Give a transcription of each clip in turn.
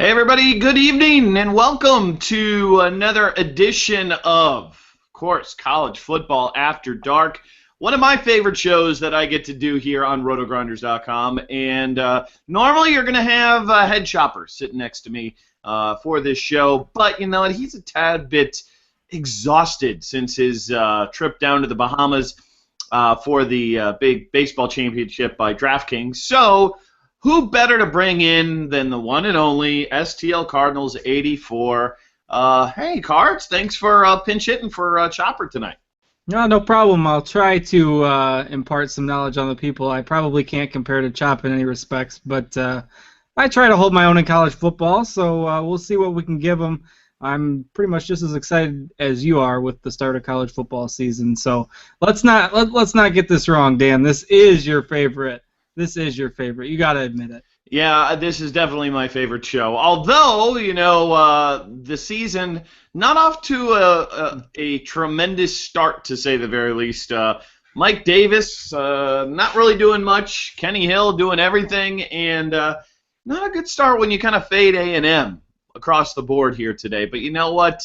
Hey everybody, good evening and welcome to another edition of course, College Football After Dark. One of my favorite shows that I get to do here on rotogrinders.com. And normally you're going to have Head Chopper sitting next to me for this show. But you know what? He's a tad bit exhausted since his trip down to the Bahamas for the big baseball championship by DraftKings. So who better to bring in than the one and only STL Cardinals 84? Hey, Cards, thanks for pinch hitting for Chopper tonight. No problem. I'll try to impart some knowledge on the people. I probably can't compare to Chop in any respects, but I try to hold my own in college football, so we'll see what we can give them. I'm pretty much just as excited as you are with the start of college football season. So let's not get this wrong, Dan. This is your favorite. This is your favorite. You got to admit it. Yeah, this is definitely my favorite show. Although, you know, the season not off to a tremendous start, to say the very least. Mike Davis not really doing much. Kenny Hill doing everything, and not a good start when you kind of fade A&M across the board here today. But you know what?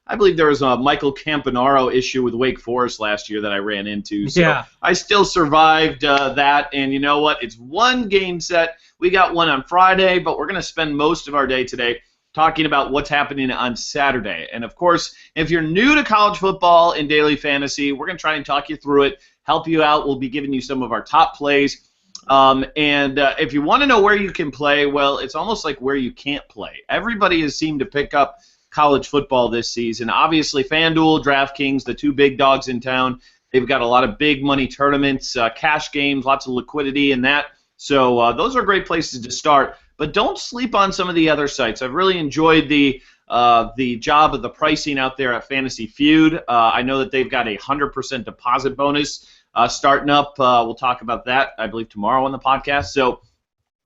I believe there was a Michael Campanaro issue with Wake Forest last year that I ran into. So yeah. I still survived that, and you know what? It's one game set. We got one on Friday, but we're going to spend most of our day today talking about what's happening on Saturday. And, of course, if you're new to college football and daily fantasy, we're going to try and talk you through it, help you out. We'll be giving you some of our top plays. If you want to know where you can play, well, it's almost like where you can't play. Everybody has seemed to pick up college football this season. Obviously, FanDuel, DraftKings, the two big dogs in town, they've got a lot of big money tournaments, cash games, lots of liquidity in that. So those are great places to start. But don't sleep on some of the other sites. I've really enjoyed the job of the pricing out there at Fantasy Feud. I know that they've got a 100% deposit bonus starting up. We'll talk about that, I believe, tomorrow on the podcast. So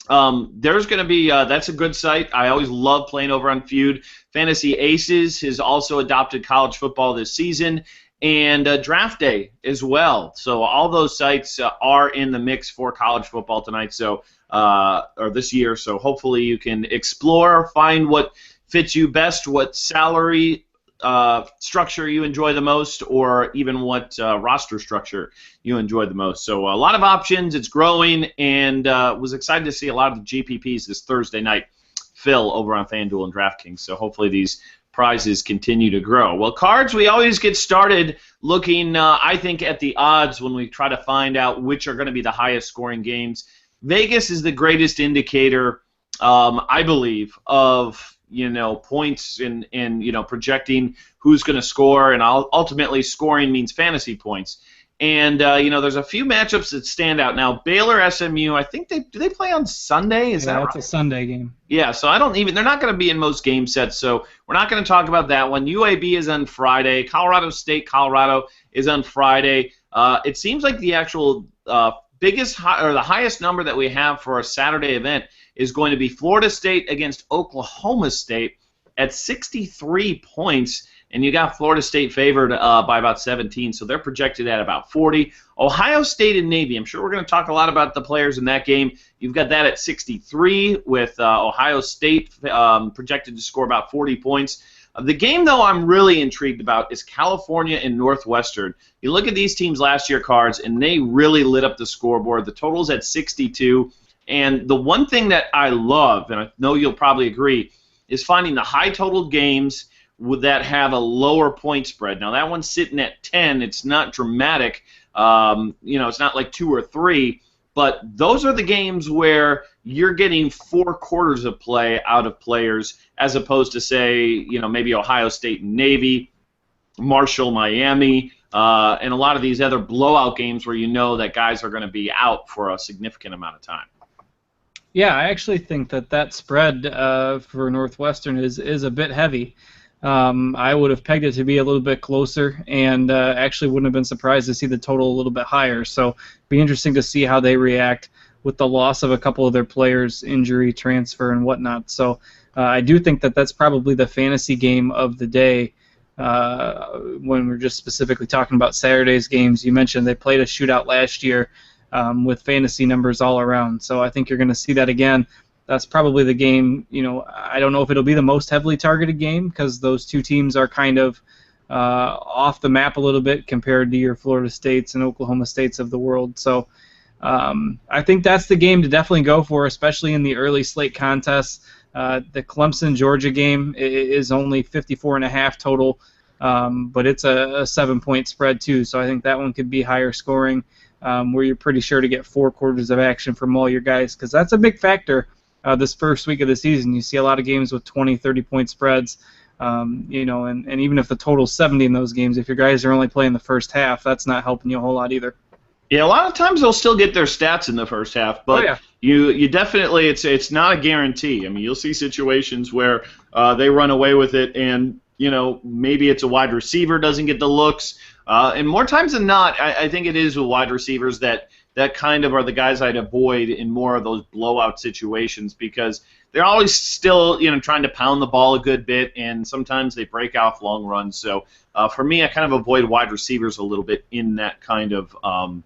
there's going to be that's a good site. I always love playing over on Feud. Fantasy Aces has also adopted college football this season, and Draft Day as well. So all those sites are in the mix for college football tonight. So or this year. So hopefully you can explore, find what fits you best, what salary structure you enjoy the most, or even what roster structure you enjoy the most. So a lot of options. It's growing, and was excited to see a lot of the GPPs this Thursday night fill over on FanDuel and DraftKings. So hopefully these prizes continue to grow. Well, Cards, we always get started looking, I think, at the odds when we try to find out which are going to be the highest scoring games. Vegas is the greatest indicator, I believe, of points and projecting who's going to score, and ultimately scoring means fantasy points. And there's a few matchups that stand out. Now Baylor SMU, I think do they play on Sunday? Is that right? It's a Sunday game. Yeah, so they're not going to be in most game sets, so we're not going to talk about that one. UAB is on Friday. Colorado State, Colorado is on Friday. It seems like the actual the highest number that we have for a Saturday event is going to be Florida State against Oklahoma State at 63 points, and you got Florida State favored by about 17, so they're projected at about 40. Ohio State and Navy, I'm sure we're going to talk a lot about the players in that game. You've got that at 63 with Ohio State projected to score about 40 points. The game, though, I'm really intrigued about is California and Northwestern. You look at these teams last year, Cards, and they really lit up the scoreboard. The total's at 62. And the one thing that I love, and I know you'll probably agree, is finding the high-totaled games that have a lower point spread. Now, that one's sitting at 10. It's not dramatic. It's not like 2 or 3. But those are the games where you're getting 4 quarters of play out of players, as opposed to, say, maybe Ohio State and Navy, Marshall, Miami, and a lot of these other blowout games where you know that guys are going to be out for a significant amount of time. Yeah, I actually think that spread for Northwestern is a bit heavy. I would have pegged it to be a little bit closer, and actually wouldn't have been surprised to see the total a little bit higher. So it'd be interesting to see how they react with the loss of a couple of their players, injury, transfer, and whatnot. So I do think that's probably the fantasy game of the day when we're just specifically talking about Saturday's games. You mentioned they played a shootout last year with fantasy numbers all around. So I think you're going to see that again. that's probably the game. I don't know if it'll be the most heavily targeted game because those two teams are kind of off the map a little bit compared to your Florida States and Oklahoma States of the world. So I think that's the game to definitely go for, especially in the early slate contests. The Clemson-Georgia game is only 54.5 total, but it's a 7-point spread too, so I think that one could be higher scoring, where you're pretty sure to get 4 quarters of action from all your guys, because that's a big factor this first week of the season. You see a lot of games with 20, 30-point spreads, and even if the total's 70 in those games, if your guys are only playing the first half, that's not helping you a whole lot either. Yeah, a lot of times they'll still get their stats in the first half, but you definitely, it's not a guarantee. I mean, you'll see situations where they run away with it, and maybe it's a wide receiver doesn't get the looks, and more times than not, I think it is with wide receivers that kind of are the guys I'd avoid in more of those blowout situations, because they're always still trying to pound the ball a good bit, and sometimes they break off long runs. So for me, I kind of avoid wide receivers a little bit in that kind of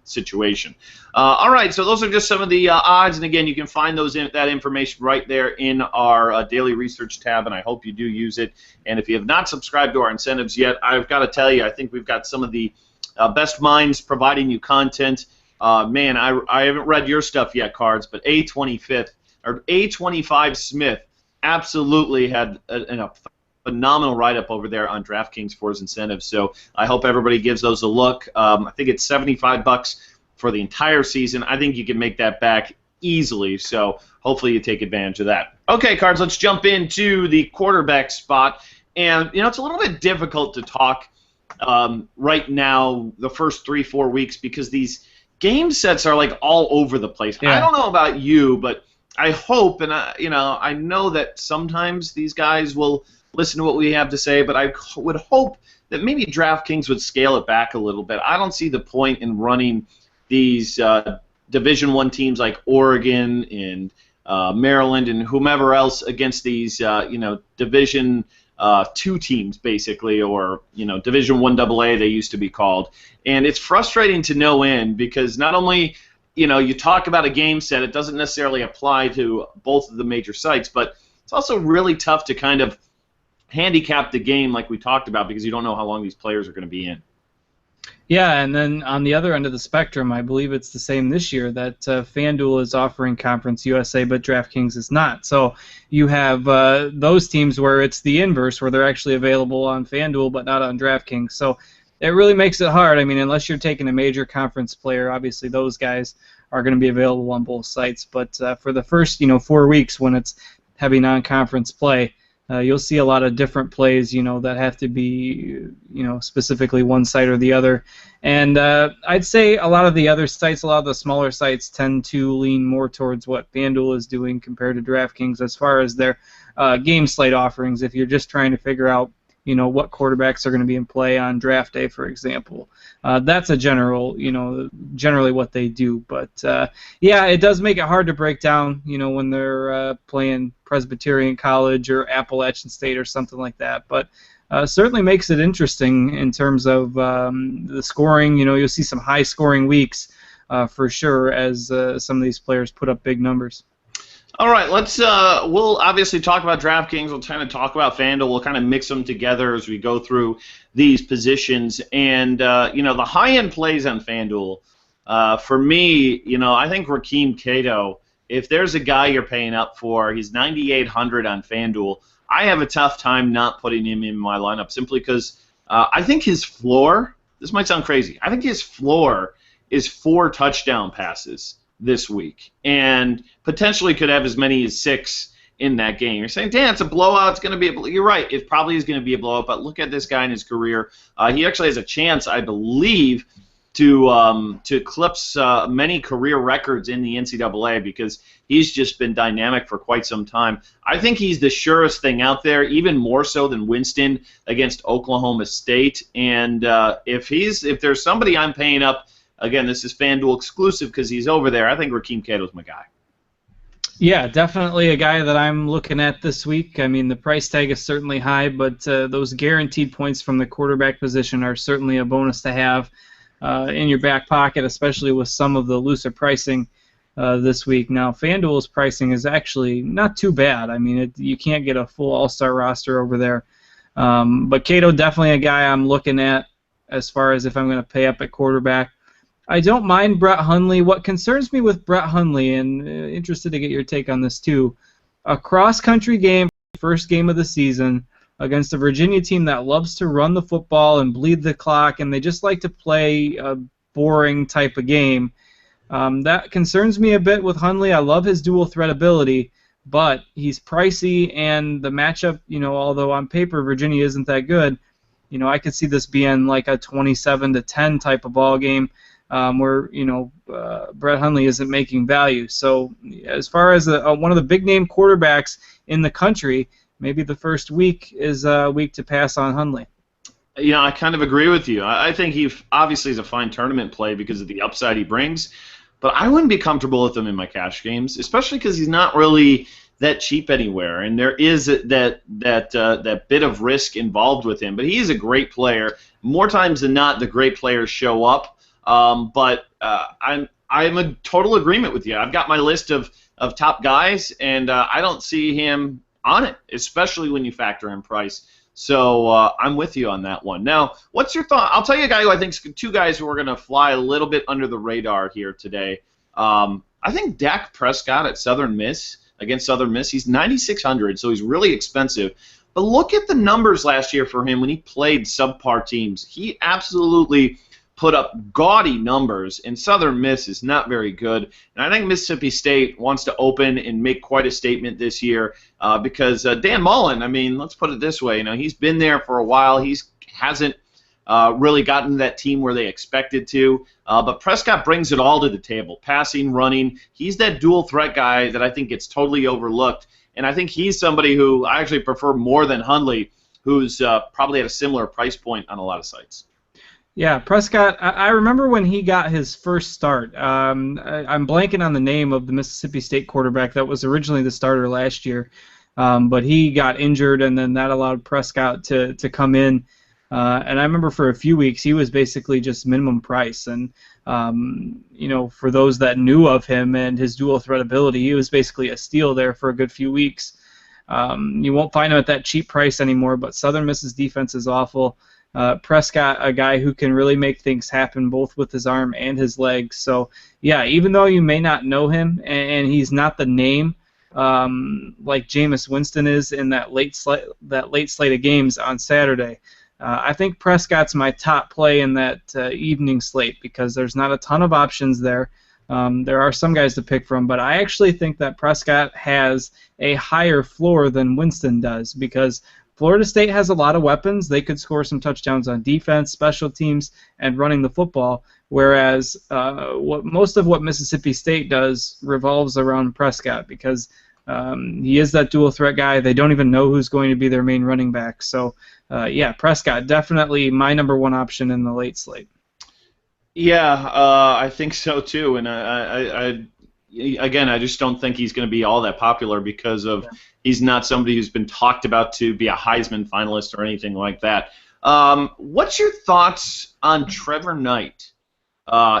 situation. All right, so those are just some of the odds, and again, you can find that information right there in our daily research tab, and I hope you do use it. And if you have not subscribed to our incentives yet, I've got to tell you, I think we've got some of the best minds providing you content. Man, I haven't read your stuff yet, Cards, but A25 Smith absolutely had a phenomenal write-up over there on DraftKings for his incentives. So I hope everybody gives those a look. I think it's $75 for the entire season. I think you can make that back easily. So hopefully you take advantage of that. Okay, Cards, let's jump into the quarterback spot. And it's a little bit difficult to talk right now the first 3-4 weeks because these game sets are like all over the place. Yeah. I don't know about you, but I hope, and I know that sometimes these guys will listen to what we have to say, but I would hope that maybe DraftKings would scale it back a little bit. I don't see the point in running these Division I teams like Oregon and Maryland and whomever else against these Division II teams basically, or Division I AA they used to be called. And it's frustrating to no end because not only you talk about a game set, it doesn't necessarily apply to both of the major sites, but it's also really tough to kind of handicap the game like we talked about because you don't know how long these players are going to be in. Yeah, and then on the other end of the spectrum, I believe it's the same this year, that FanDuel is offering Conference USA, but DraftKings is not. So you have those teams where it's the inverse, where they're actually available on FanDuel but not on DraftKings. So it really makes it hard. I mean, unless you're taking a major conference player, obviously those guys are going to be available on both sites. But for the first 4 weeks when it's heavy non-conference play, you'll see a lot of different plays, that have to be, specifically one site or the other. And I'd say a lot of the other sites, a lot of the smaller sites tend to lean more towards what FanDuel is doing compared to DraftKings as far as their game slate offerings. If you're just trying to figure out, what quarterbacks are going to be in play on draft day, for example. That's a generally what they do. But, yeah, it does make it hard to break down, when they're playing Presbyterian College or Appalachian State or something like that. But certainly makes it interesting in terms of the scoring. You'll see some high-scoring weeks for sure as some of these players put up big numbers. All right, we'll obviously talk about DraftKings. We'll kind of talk about FanDuel. We'll kind of mix them together as we go through these positions. And, the high-end plays on FanDuel, for me, I think Rakeem Cato, if there's a guy you're paying up for, he's 9,800 on FanDuel. I have a tough time not putting him in my lineup simply because I think his floor, this might sound crazy, I think his floor is 4 touchdown passes this week, and potentially could have as many as 6 in that game. You're saying, Dan, it's a blowout. It's going to be you're right. It probably is going to be a blowout, but look at this guy in his career. He actually has a chance, I believe, to eclipse many career records in the NCAA because he's just been dynamic for quite some time. I think he's the surest thing out there, even more so than Winston against Oklahoma State. And if there's somebody I'm paying up, again, this is FanDuel exclusive because he's over there, I think Rakeem Cato's my guy. Yeah, definitely a guy that I'm looking at this week. I mean, the price tag is certainly high, but those guaranteed points from the quarterback position are certainly a bonus to have in your back pocket, especially with some of the looser pricing. this week. Now, FanDuel's pricing is actually not too bad. I mean, you can't get a full all-star roster over there. But Cato, definitely a guy I'm looking at as far as if I'm going to pay up at quarterback. I don't mind Brett Hundley. What concerns me with Brett Hundley, and interested to get your take on this too, a cross-country game, first game of the season, against a Virginia team that loves to run the football and bleed the clock, and they just like to play a boring type of game. That concerns me a bit with Hundley. I love his dual threat ability, but he's pricey, and the matchup, although on paper Virginia isn't that good, I could see this being like a 27-10 type of ball game. Where Brett Hundley isn't making value. So as far as one of the big name quarterbacks in the country, maybe the first week is a week to pass on Hundley. I kind of agree with you. I think he obviously is a fine tournament play because of the upside he brings, but I wouldn't be comfortable with him in my cash games, especially because he's not really that cheap anywhere, and there is that bit of risk involved with him. But he is a great player. More times than not, the great players show up. But I'm in total agreement with you. I've got my list of top guys, and I don't see him on it, especially when you factor in price. So I'm with you on that one. Now, what's your thought? I'll tell you a guy who I think is two guys who are going to fly a little bit under the radar here today. I think Dak Prescott at Southern Miss, against Southern Miss, he's 9,600, so he's really expensive. But look at the numbers last year for him when he played subpar teams. He absolutely put up gaudy numbers, and Southern Miss is not very good. And I think Mississippi State wants to open and make quite a statement this year because Dan Mullen, I mean, let's put it this way, he's been there for a while. He hasn't really gotten that team where they expected to. But Prescott brings it all to the table, passing, running. He's that dual threat guy that I think gets totally overlooked. And I think he's somebody who I actually prefer more than Hundley, who's probably at a similar price point on a lot of sites. Yeah, Prescott, I remember when he got his first start. I'm blanking on the name of the Mississippi State quarterback that was originally the starter last year, but he got injured, and then that allowed Prescott to come in. And I remember for a few weeks he was basically just minimum price. And, for those that knew of him and his dual threat ability, he was basically a steal there for a good few weeks. You won't find him at that cheap price anymore, but Southern Miss's defense is awful. Prescott, a guy who can really make things happen both with his arm and his legs. So, yeah, even though you may not know him and he's not the name like Jameis Winston is in that late slate of games on Saturday, I think Prescott's my top play in that evening slate because there's not a ton of options there. There are some guys to pick from, but I actually think that Prescott has a higher floor than Winston does because Florida State has a lot of weapons. They could score some touchdowns on defense, special teams, and running the football, whereas most of what Mississippi State does revolves around Prescott because he is that dual threat guy. They don't even know who's going to be their main running back. So, yeah, Prescott, definitely my number one option in the late slate. Yeah, I think so too, and I just don't think he's going to be all that popular because of he's not somebody who's been talked about to be a Heisman finalist or anything like that. What's your thoughts on Trevor Knight?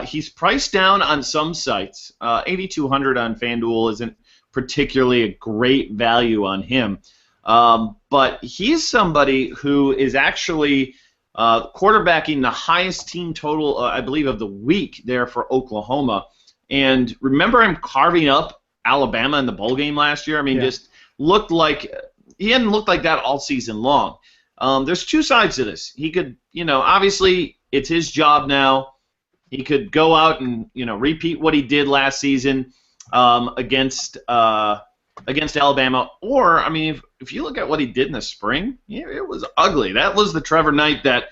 He's priced down on some sites. 8,200 on FanDuel isn't particularly a great value on him, but he's somebody who is actually quarterbacking the highest team total, I believe, of the week there for Oklahoma. And remember him carving up Alabama in the bowl game last year? I mean, just looked like he hadn't looked like that all season long. There's two sides to this. He could, obviously it's his job now. He could go out and, repeat what he did last season against Alabama. Or, I mean, if you look at what he did in the spring, it was ugly. That was the Trevor Knight that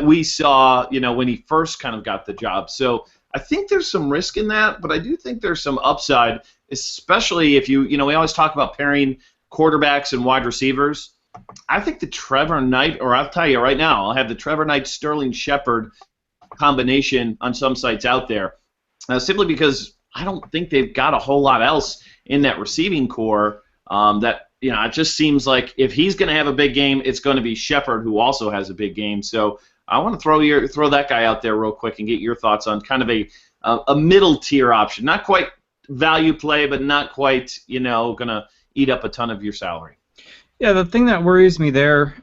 we saw, when he first kind of got the job. So I think there's some risk in that, but I do think there's some upside, especially if we always talk about pairing quarterbacks and wide receivers. I think the Trevor Knight, or I'll tell you right now, I'll have the Trevor Knight Sterling Shepard combination on some sites out there, simply because I don't think they've got a whole lot else in that receiving core it just seems like if he's going to have a big game, it's going to be Shepard, who also has a big game. So I want to throw that guy out there real quick and get your thoughts on kind of a middle tier option, not quite value play, but not quite, going to eat up a ton of your salary. Yeah, the thing that worries me there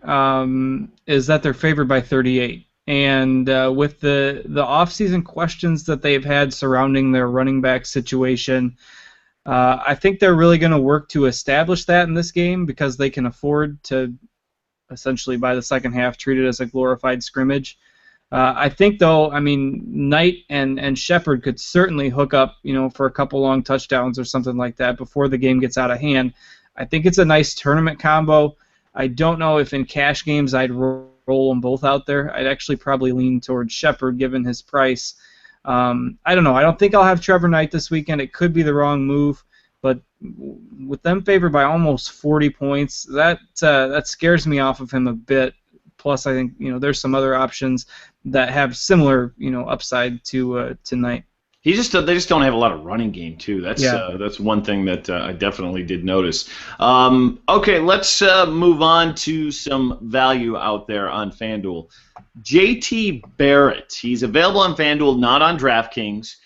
is that they're favored by 38. And with the offseason questions that they've had surrounding their running back situation, I think they're really going to work to establish that in this game because they can afford to essentially by the second half treat it as a glorified scrimmage. I think though, I mean, Knight and Shepard could certainly hook up, for a couple long touchdowns or something like that before the game gets out of hand. I think it's a nice tournament combo. I don't know if in cash games I'd roll them both out there. I'd actually probably lean towards Shepard given his price. I don't know. I don't think I'll have Trevor Knight this weekend. It could be the wrong move, but with them favored by almost 40 points, that scares me off of him a bit. Plus, I think there's some other options that have similar upside to Knight. They just don't have a lot of running game too. That's one thing that I definitely did notice. Okay, let's move on to some value out there on FanDuel. JT Barrett, he's available on FanDuel, not on DraftKings,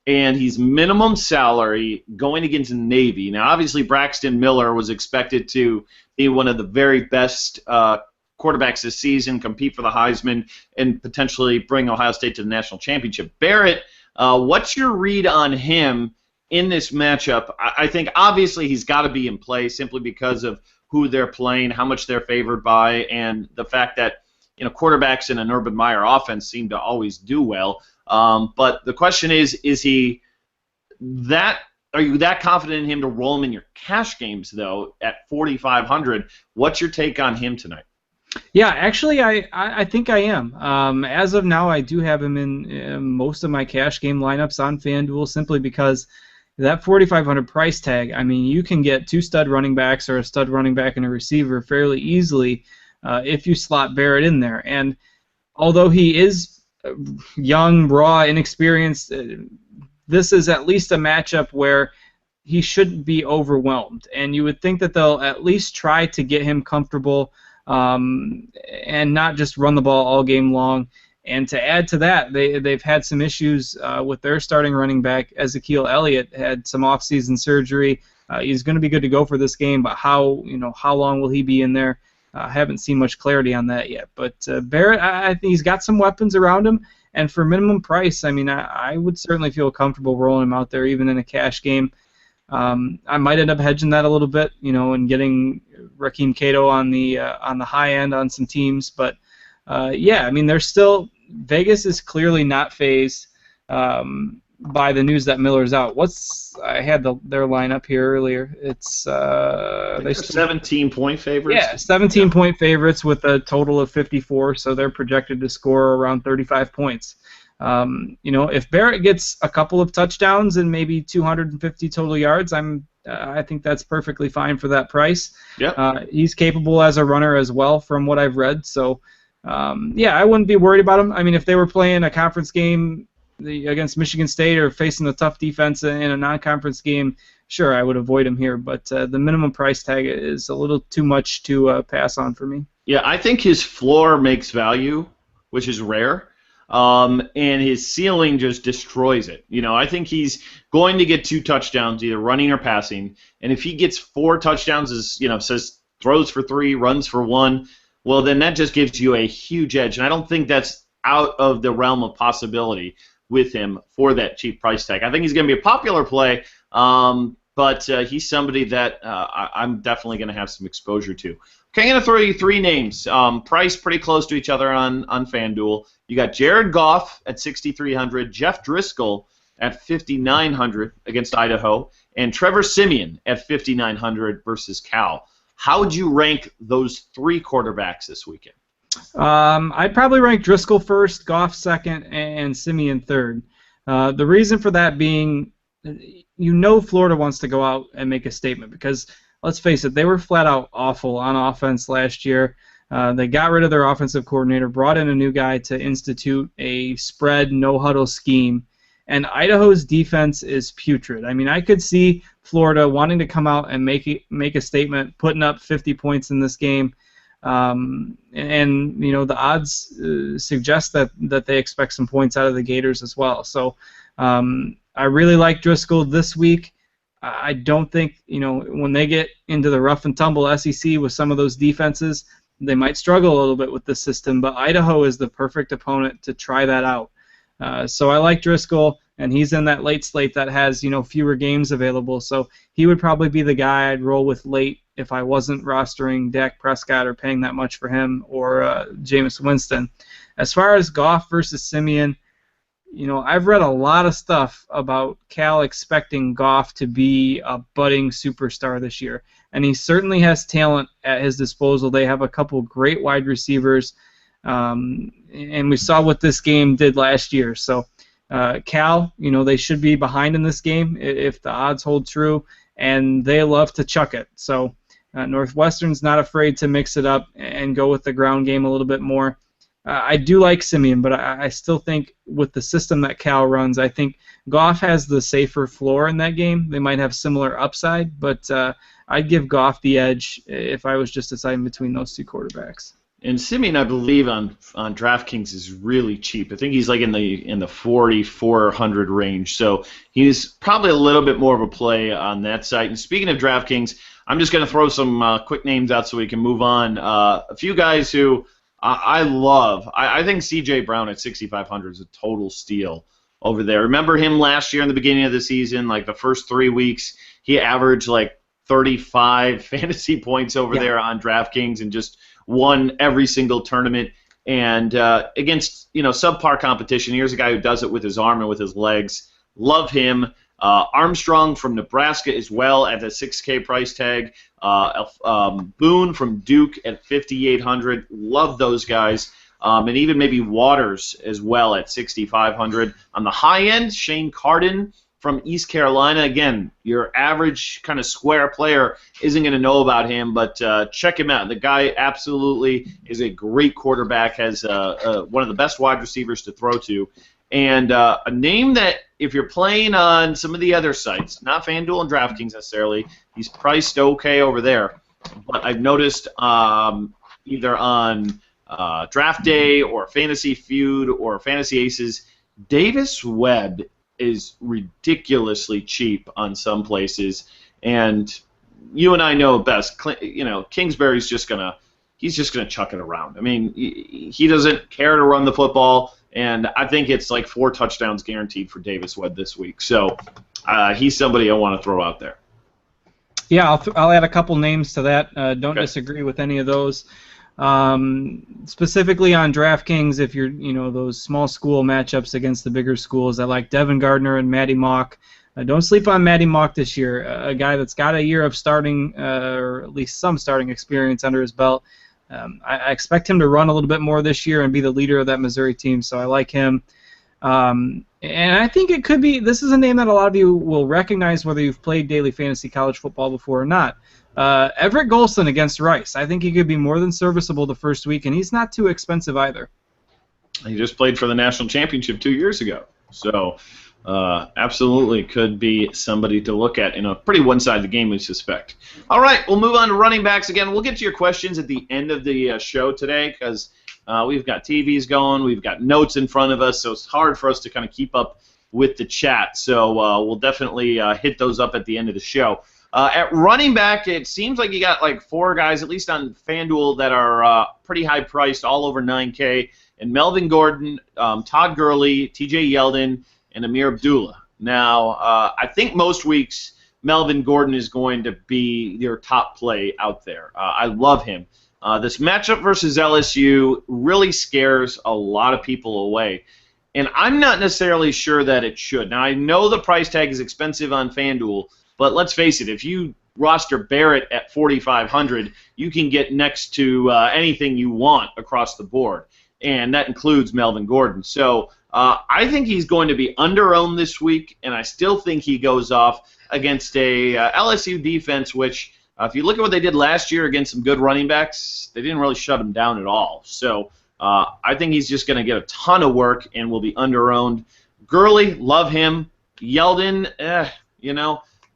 and he's minimum salary going against Navy. Now, obviously, Braxton Miller was expected to be one of the very best quarterbacks this season, compete for the Heisman, and potentially bring Ohio State to the national championship. Barrett, what's your read on him in this matchup? I think obviously he's got to be in play simply because of who they're playing, how much they're favored by, and the fact that quarterbacks in an Urban Meyer offense seem to always do well. But the question is he that? Are you that confident in him to roll him in your cash games though at 4,500? What's your take on him tonight? Yeah, actually, I think I am. As of now, I do have him in most of my cash game lineups on FanDuel simply because that 4,500 price tag, I mean, you can get two stud running backs or a stud running back and a receiver fairly easily if you slot Barrett in there. And although he is young, raw, inexperienced, this is at least a matchup where he shouldn't be overwhelmed. And you would think that they'll at least try to get him comfortable and not just run the ball all game long. And to add to that, they've had some issues with their starting running back. Ezekiel Elliott had some off-season surgery. He's going to be good to go for this game, but how long will he be in there? I haven't seen much clarity on that yet. But Barrett, I think he's got some weapons around him, and for minimum price, I mean, I would certainly feel comfortable rolling him out there, even in a cash game. I might end up hedging that a little bit, and getting Rakeem Cato on the high end on some teams. But yeah, I mean, there's still Vegas is clearly not fazed by the news that Miller's out. I had their lineup here earlier. It's they're 17-point favorites. Yeah, 17-point favorites with a total of 54, so they're projected to score around 35 points. If Barrett gets a couple of touchdowns and maybe 250 total yards, I think that's perfectly fine for that price. Yep. He's capable as a runner as well, from what I've read. So, yeah, I wouldn't be worried about him. I mean, if they were playing a conference game against Michigan State or facing a tough defense in a non-conference game, sure, I would avoid him here. But the minimum price tag is a little too much to pass on for me. Yeah, I think his floor makes value, which is rare. And his ceiling just destroys it. I think he's going to get 2 touchdowns, either running or passing. And if he gets 4 touchdowns, says throws for 3, runs for 1, well, then that just gives you a huge edge. And I don't think that's out of the realm of possibility with him for that cheap price tag. I think he's going to be a popular play, but he's somebody that I'm definitely going to have some exposure to. Okay, I'm going to throw you 3 names. Price pretty close to each other on FanDuel. You got Jared Goff at 6,300, Jeff Driscoll at 5,900 against Idaho, and Trevor Siemian at 5,900 versus Cal. How would you rank those 3 quarterbacks this weekend? I'd probably rank Driscoll first, Goff second, and Siemian third. The reason for that being, Florida wants to go out and make a statement because, let's face it, they were flat out awful on offense last year. They got rid of their offensive coordinator, brought in a new guy to institute a spread, no-huddle scheme, and Idaho's defense is putrid. I mean, I could see Florida wanting to come out and make a statement, putting up 50 points in this game, and the odds suggest that they expect some points out of the Gators as well. So I really like Driscoll this week. I don't think, when they get into the rough and tumble SEC with some of those defenses, they might struggle a little bit with the system, but Idaho is the perfect opponent to try that out. So I like Driscoll, and he's in that late slate that has, fewer games available, so he would probably be the guy I'd roll with late if I wasn't rostering Dak Prescott or paying that much for him or Jameis Winston. As far as Goff versus Simeon, I've read a lot of stuff about Cal expecting Goff to be a budding superstar this year, and he certainly has talent at his disposal. They have a couple great wide receivers, and we saw what this game did last year. So Cal, they should be behind in this game if the odds hold true, and they love to chuck it. So Northwestern's not afraid to mix it up and go with the ground game a little bit more. I do like Simeon, but I still think with the system that Cal runs, I think Goff has the safer floor in that game. They might have similar upside, but I'd give Goff the edge if I was just deciding between those two quarterbacks. And Simeon, I believe, on DraftKings is really cheap. I think he's like in the 4,400 range. So he's probably a little bit more of a play on that site. And speaking of DraftKings, I'm just going to throw some quick names out so we can move on. A few guys who I love. I think C.J. Brown at 6,500 is a total steal over there. Remember him last year in the beginning of the season, like the first 3 weeks, he averaged like 35 fantasy points over there on DraftKings and just won every single tournament. And against subpar competition, here's a guy who does it with his arm and with his legs. Love him. Armstrong from Nebraska as well at the 6K price tag. Boone from Duke at 5,800. Love those guys. And even maybe Waters as well at 6,500. On the high end, Shane Carden from East Carolina. Again, your average kind of square player isn't going to know about him, but check him out. The guy absolutely is a great quarterback, has one of the best wide receivers to throw to. And a name that, if you're playing on some of the other sites, not FanDuel and DraftKings necessarily, he's priced okay over there. But I've noticed either on Draft Day or Fantasy Feud or Fantasy Aces, Davis Webb is ridiculously cheap on some places. And you and I know best. Kingsbury's just gonna chuck it around. I mean, he doesn't care to run the football. And I think it's like 4 touchdowns guaranteed for Davis Webb this week. So he's somebody I want to throw out there. Yeah, I'll add a couple names to that. Don't disagree with any of those. Specifically on DraftKings, if you're those small school matchups against the bigger schools, I like Devin Gardner and Matty Mock. Don't sleep on Matty Mock this year. A guy that's got a year of starting, or at least some starting experience under his belt. I expect him to run a little bit more this year and be the leader of that Missouri team, so I like him. And I think it could be, this is a name that a lot of you will recognize whether you've played daily fantasy college football before or not. Everett Golson against Rice. I think he could be more than serviceable the first week, and he's not too expensive either. He just played for the national championship 2 years ago, so absolutely could be somebody to look at in a pretty one-sided game, we suspect. All right, we'll move on to running backs again. We'll get to your questions at the end of the show today because we've got TVs going, we've got notes in front of us, so it's hard for us to kind of keep up with the chat. So we'll definitely hit those up at the end of the show. At running back, it seems like you got like 4 guys, at least on FanDuel, that are pretty high-priced, all over 9K. And Melvin Gordon, Todd Gurley, TJ Yeldon, and Amir Abdullah. Now, I think most weeks Melvin Gordon is going to be your top play out there. I love him. This matchup versus LSU really scares a lot of people away. And I'm not necessarily sure that it should. Now, I know the price tag is expensive on FanDuel, but let's face it, if you roster Barrett at 4,500, you can get next to anything you want across the board. And that includes Melvin Gordon. So I think he's going to be under-owned this week, and I still think he goes off against a LSU defense, which, if you look at what they did last year against some good running backs, they didn't really shut him down at all. So I think he's just going to get a ton of work and will be under-owned. Gurley, love him. Yeldon,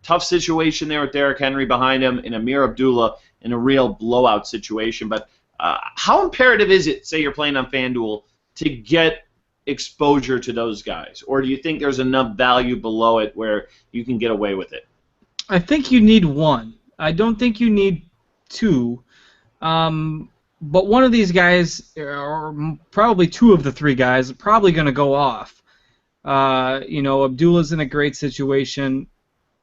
tough situation there with Derrick Henry behind him, and Amir Abdullah in a real blowout situation. But how imperative is it, say you're playing on FanDuel, to get exposure to those guys? Or do you think there's enough value below it where you can get away with it? I think you need one. I don't think you need two. But one of these guys, or probably two of the three guys, are probably going to go off. Abdullah's in a great situation.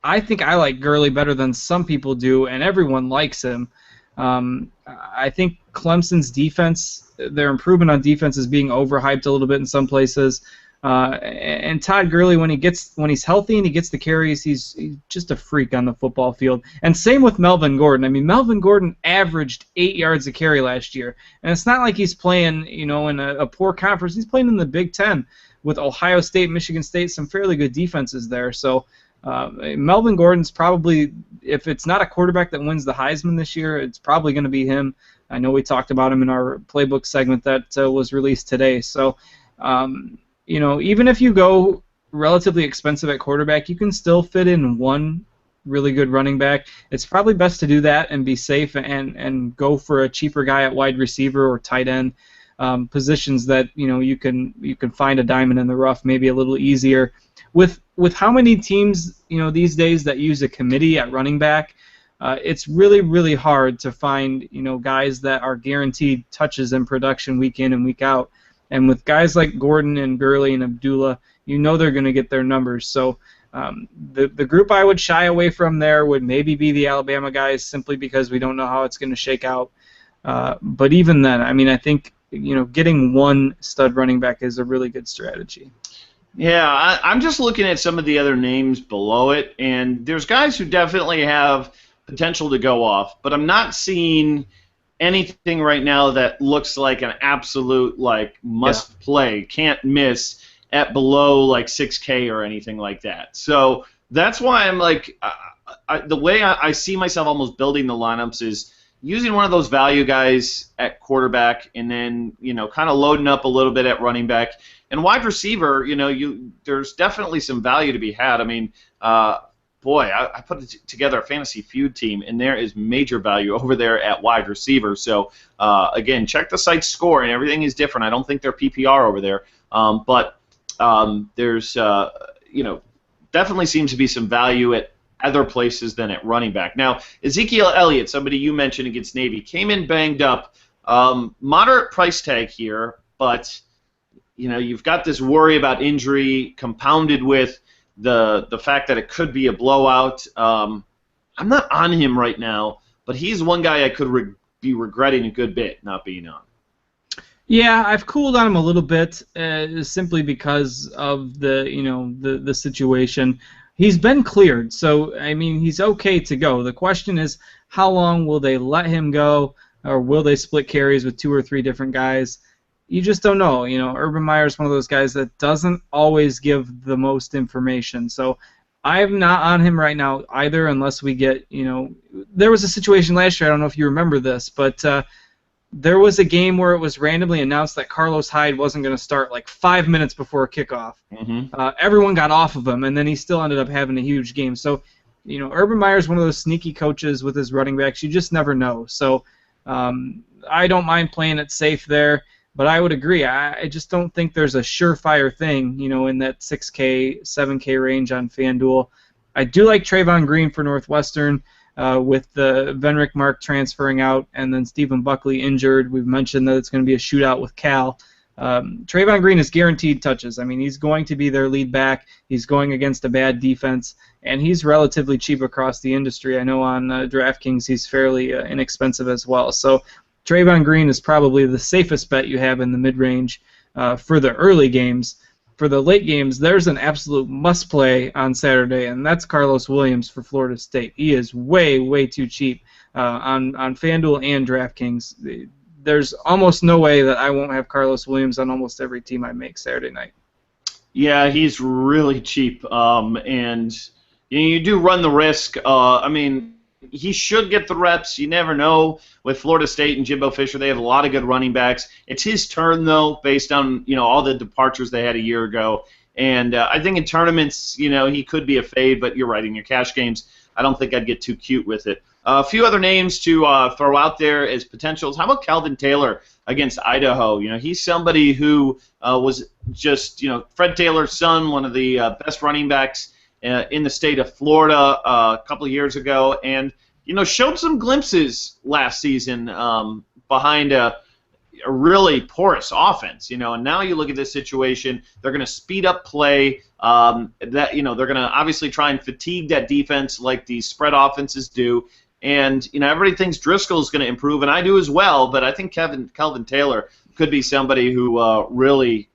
I think I like Gurley better than some people do, and everyone likes him. I think Clemson's defense, their improvement on defense is being overhyped a little bit in some places. And Todd Gurley, when he's healthy and he gets the carries, he's just a freak on the football field. And same with Melvin Gordon. I mean, Melvin Gordon averaged 8 yards a carry last year, and it's not like he's playing, in a poor conference. He's playing in the Big Ten with Ohio State, Michigan State, some fairly good defenses there. So Melvin Gordon's probably, if it's not a quarterback that wins the Heisman this year, it's probably going to be him. I know we talked about him in our playbook segment that was released today. So. Even if you go relatively expensive at quarterback, you can still fit in one really good running back. It's probably best to do that and be safe and go for a cheaper guy at wide receiver or tight end, positions that you can find a diamond in the rough maybe a little easier. With how many teams these days that use a committee at running back, it's really, really hard to find guys that are guaranteed touches in production week in and week out. And with guys like Gordon and Gurley and Abdullah, they're going to get their numbers. So the group I would shy away from there would maybe be the Alabama guys, simply because we don't know how it's going to shake out. But even then, I think getting one stud running back is a really good strategy. Yeah, I'm just looking at some of the other names below it, and there's guys who definitely have potential to go off, but I'm not seeing anything right now that looks like an absolute must play, can't miss at below 6K or anything like that. So that's why I'm the way I see myself almost building the lineups is using one of those value guys at quarterback, and then kind of loading up a little bit at running back and wide receiver. There's definitely some value to be had. I mean. I put together a fantasy feud team, and there is major value over there at wide receiver. So, again, check the site's score, and everything is different. I don't think they're PPR over there. But there's, definitely seems to be some value at other places than at running back. Now, Ezekiel Elliott, somebody you mentioned against Navy, came in banged up. Moderate price tag here, but, you've got this worry about injury compounded with the fact that it could be a blowout. I'm not on him right now, but he's one guy I could be regretting a good bit not being on. Yeah, I've cooled on him a little bit, simply because of the situation. He's been cleared, so he's okay to go. The question is, how long will they let him go, or will they split carries with two or three different guys? You just don't know. Urban Meyer is one of those guys that doesn't always give the most information. So I'm not on him right now either, unless we get, there was a situation last year, I don't know if you remember this, but there was a game where it was randomly announced that Carlos Hyde wasn't going to start 5 minutes before kickoff. Mm-hmm. Everyone got off of him, and then he still ended up having a huge game. So, Urban Meyer is one of those sneaky coaches with his running backs. You just never know. So I don't mind playing it safe there. But I would agree. I just don't think there's a surefire thing, in that 6K, 7K range on FanDuel. I do like Trayvon Green for Northwestern, with the Venrick Mark transferring out and then Stephen Buckley injured. We've mentioned that it's going to be a shootout with Cal. Trayvon Green is guaranteed touches. He's going to be their lead back. He's going against a bad defense, and he's relatively cheap across the industry. I know on DraftKings he's fairly inexpensive as well. So Trayvon Green is probably the safest bet you have in the mid-range for the early games. For the late games, there's an absolute must-play on Saturday, and that's Carlos Williams for Florida State. He is way, way too cheap on FanDuel and DraftKings. There's almost no way that I won't have Carlos Williams on almost every team I make Saturday night. Yeah, he's really cheap, and you do run the risk. He should get the reps. You never know with Florida State and Jimbo Fisher. They have a lot of good running backs. It's his turn, though, based on all the departures they had a year ago. And I think in tournaments, he could be a fade, but you're right. In your cash games, I don't think I'd get too cute with it. A few other names to throw out there as potentials. How about Calvin Taylor against Idaho? He's somebody who was just, Fred Taylor's son, one of the best running backs in the state of Florida a couple of years ago, and showed some glimpses last season behind a really porous offense, and now you look at this situation, they're going to speed up play. They're going to obviously try and fatigue that defense like these spread offenses do. And everybody thinks Driscoll is going to improve, and I do as well. But I think Kelvin Taylor could be somebody who really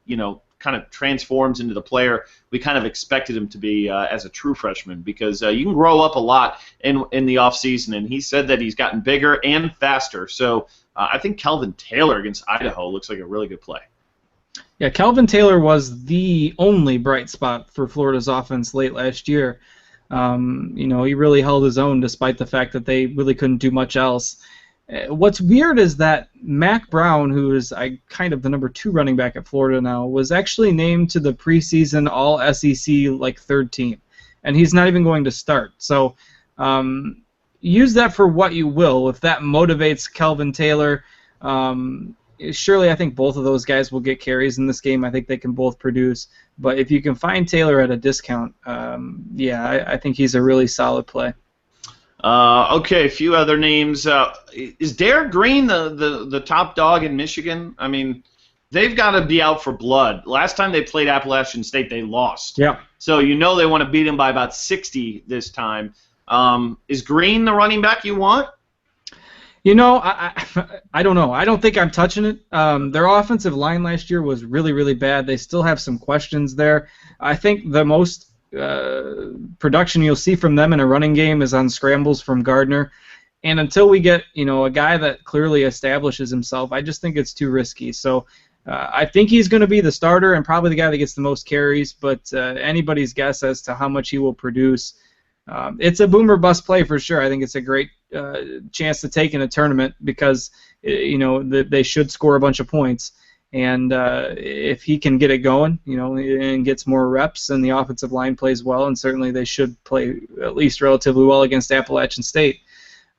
kind of transforms into the player we kind of expected him to be as a true freshman, because you can grow up a lot in the off season, and he said that he's gotten bigger and faster. So I think Kelvin Taylor against Idaho looks like a really good play. Yeah, Kelvin Taylor was the only bright spot for Florida's offense late last year. He really held his own despite the fact that they really couldn't do much else. What's weird is that Mac Brown, who is kind of the number 2 running back at Florida now, was actually named to the preseason All-SEC third team, and he's not even going to start. So use that for what you will. If that motivates Kelvin Taylor, surely I think both of those guys will get carries in this game. I think they can both produce. But if you can find Taylor at a discount, I think he's a really solid play. Okay, a few other names. Is Derek Green the top dog in Michigan? I mean, they've got to be out for blood. Last time they played Appalachian State, they lost. Yeah. So they want to beat him by about 60 this time. Is Green the running back you want? I don't know. I don't think I'm touching it. Their offensive line last year was really, really bad. They still have some questions there. I think the most production you'll see from them in a running game is on scrambles from Gardner. And until we get, a guy that clearly establishes himself, I just think it's too risky. So I think he's going to be the starter and probably the guy that gets the most carries, but anybody's guess as to how much he will produce. It's a boomer bust play for sure. I think it's a great chance to take in a tournament because, they should score a bunch of points. And if he can get it going, and gets more reps, and the offensive line plays well, and certainly they should play at least relatively well against Appalachian State.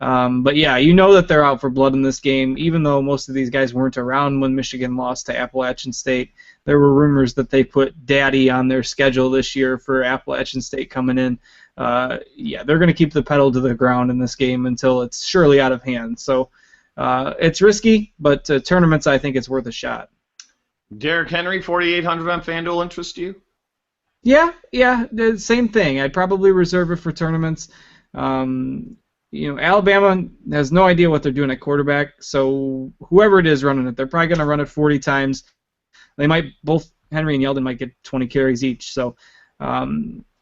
But yeah, that they're out for blood in this game, even though most of these guys weren't around when Michigan lost to Appalachian State. There were rumors that they put Daddy on their schedule this year for Appalachian State coming in. They're going to keep the pedal to the ground in this game until it's surely out of hand. So it's risky, but tournaments, I think it's worth a shot. Derrick Henry, 4,800 on FanDuel, interest you? Yeah, the same thing. I'd probably reserve it for tournaments. Alabama has no idea what they're doing at quarterback, so whoever it is running it, they're probably going to run it 40 times. They might, both Henry and Yeldon might get 20 carries each. So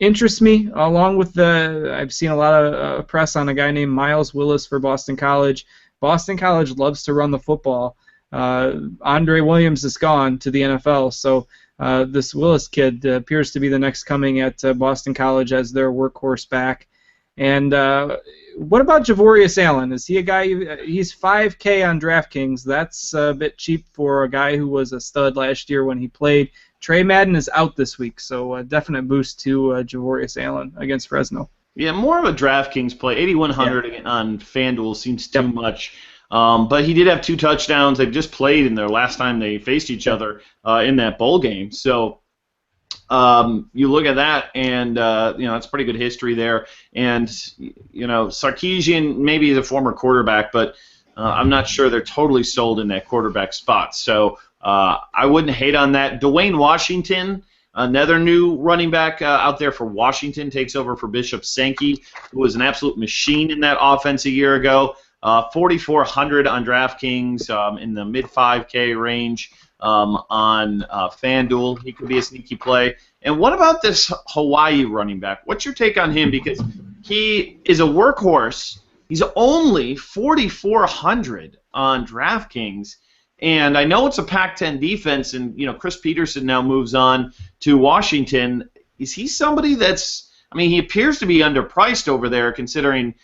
interests me, along with I've seen a lot of press on a guy named Miles Willis for Boston College. Boston College loves to run the football. Andre Williams is gone to the NFL, so this Willis kid appears to be the next coming at Boston College as their workhorse back. And what about Javorius Allen? Is he a guy? He's $5K on DraftKings. That's a bit cheap for a guy who was a stud last year when he played. Trey Madden is out this week, so a definite boost to Javorius Allen against Fresno. Yeah, more of a DraftKings play. 8,100 on FanDuel seems too much. But he did have 2 touchdowns. They just played in their last time they faced each other in that bowl game. So you look at that, and it's pretty good history there. And Sarkisian maybe is a former quarterback, but I'm not sure they're totally sold in that quarterback spot. So I wouldn't hate on that. Dwayne Washington, another new running back out there for Washington, takes over for Bishop Sankey, who was an absolute machine in that offense a year ago. 4,400 on DraftKings, in the mid 5K range on FanDuel. He could be a sneaky play. And what about this Hawaii running back? What's your take on him? Because he is a workhorse. He's only 4,400 on DraftKings. And I know it's a Pac-10 defense, and Chris Peterson now moves on to Washington. Is he somebody that's he appears to be underpriced over there, considering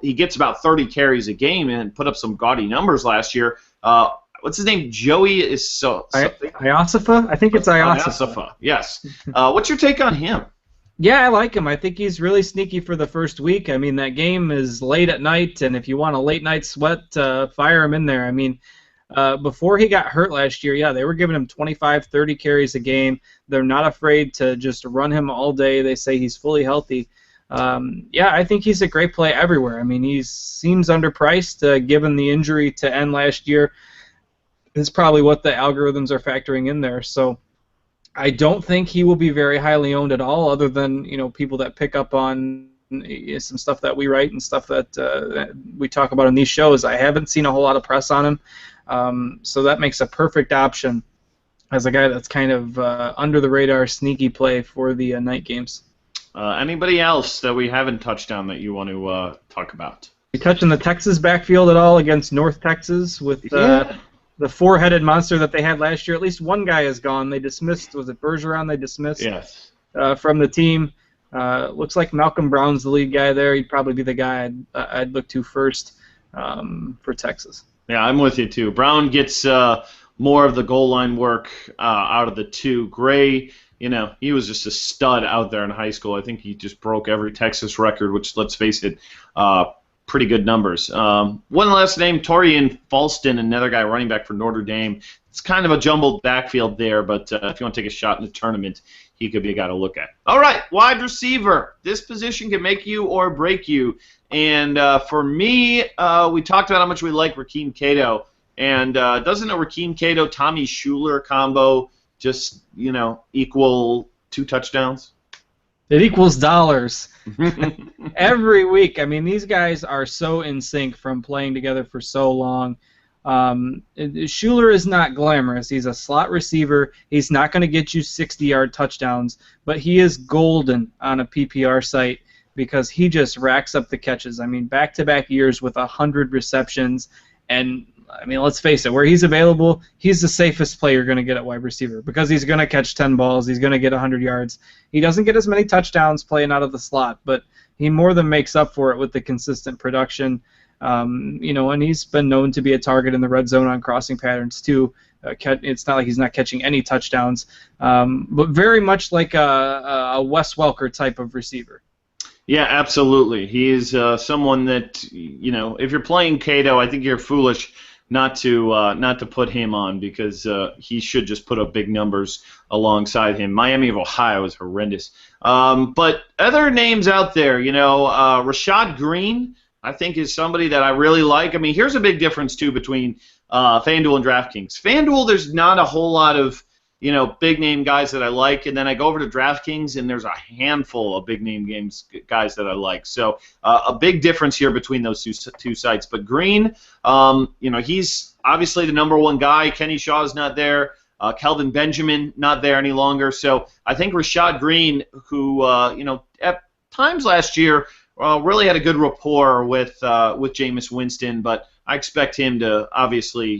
he gets about 30 carries a game and put up some gaudy numbers last year. What's his name? Joey is Iosifo? I think it's Iosifo. Yes. What's your take on him? Yeah, I like him. I think he's really sneaky for the first week. That game is late at night, and if you want a late night sweat, fire him in there. before he got hurt last year, yeah, they were giving him 25, 30 carries a game. They're not afraid to just run him all day. They say he's fully healthy. Yeah, I think he's a great play everywhere. I mean, he seems underpriced given the injury to end last year. It's probably what the algorithms are factoring in there. So I don't think he will be very highly owned at all, other than people that pick up on some stuff that we write and stuff that we talk about in these shows. I haven't seen a whole lot of press on him, so that makes a perfect option as a guy that's kind of under the radar, sneaky play for the night games. Anybody else that we haven't touched on that you want to talk about? You touching the Texas backfield at all against North Texas with the four-headed monster that they had last year? At least one guy is gone. They dismissed, was it Bergeron they dismissed? Yes. From the team. Looks like Malcolm Brown's the lead guy there. He'd probably be the guy I'd look to first for Texas. Yeah, I'm with you too. Brown gets more of the goal line work out of the two. Gray, he was just a stud out there in high school. I think he just broke every Texas record, which, let's face it, pretty good numbers. One last name, Torian Falston, another guy running back for Notre Dame. It's kind of a jumbled backfield there, but if you want to take a shot in the tournament, he could be a guy to look at. All right, wide receiver. This position can make you or break you. And for me, we talked about how much we like Rakeem Cato. And doesn't a Rakeem Cato, Tommy Schuler combo just, equal 2 touchdowns? It equals dollars. Every week. I mean, these guys are so in sync from playing together for so long. Schuler is not glamorous. He's a slot receiver. He's not going to get you 60-yard touchdowns, but he is golden on a PPR site because he just racks up the catches. I mean, back-to-back years with 100 receptions, and I mean, let's face it, where he's available, he's the safest play you're going to get at wide receiver because he's going to catch 10 balls, he's going to get 100 yards. He doesn't get as many touchdowns playing out of the slot, but he more than makes up for it with the consistent production. And he's been known to be a target in the red zone on crossing patterns too. It's not like he's not catching any touchdowns, but very much like a Wes Welker type of receiver. Yeah, absolutely. He is someone that, if you're playing Cato, I think you're foolish not to put him on because he should just put up big numbers alongside him. Miami of Ohio is horrendous. But other names out there, Rashad Green, I think is somebody that I really like. I mean, here's a big difference, too, between FanDuel and DraftKings. FanDuel, there's not a whole lot of, big-name guys that I like, and then I go over to DraftKings, and there's a handful of big-name guys that I like. So a big difference here between those two sites. But Green, he's obviously the number one guy. Kenny Shaw's not there. Kelvin Benjamin not there any longer. So I think Rashad Green, who, at times last year, really had a good rapport with Jameis Winston, but I expect him to obviously,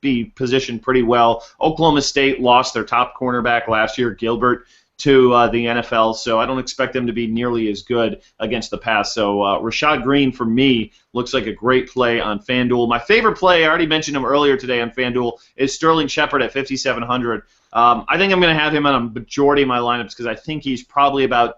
be positioned pretty well. Oklahoma State lost their top cornerback last year, Gilbert, to the NFL, so I don't expect them to be nearly as good against the pass. So Rashad Green, for me, looks like a great play on FanDuel. My favorite play, I already mentioned him earlier today on FanDuel, is Sterling Shepard at 5,700. I think I'm going to have him on a majority of my lineups because I think he's probably about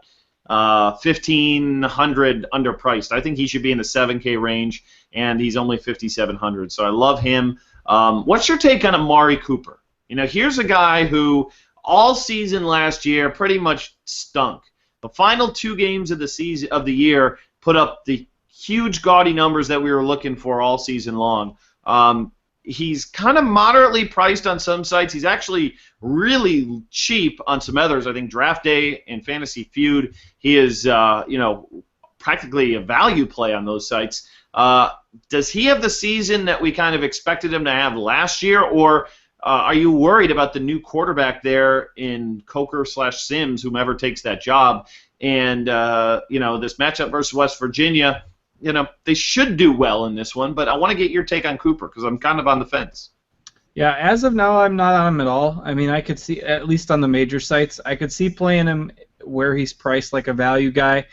1,500 underpriced. I think he should be in the 7K range, and he's only 5,700. So I love him. What's your take on Amari Cooper? Here's a guy who all season last year pretty much stunk. The final 2 games of the year put up the huge gaudy numbers that we were looking for all season long. He's kind of moderately priced on some sites. He's actually really cheap on some others. I think Draft Day and Fantasy Feud, he is, practically a value play on those sites. Does he have the season that we kind of expected him to have last year, or are you worried about the new quarterback there in Coker/Sims, whomever takes that job? And, this matchup versus West Virginia, they should do well in this one, but I want to get your take on Cooper because I'm kind of on the fence. Yeah, as of now, I'm not on him at all. I mean, I could see, at least on the major sites, I could see playing him where he's priced like a value guy.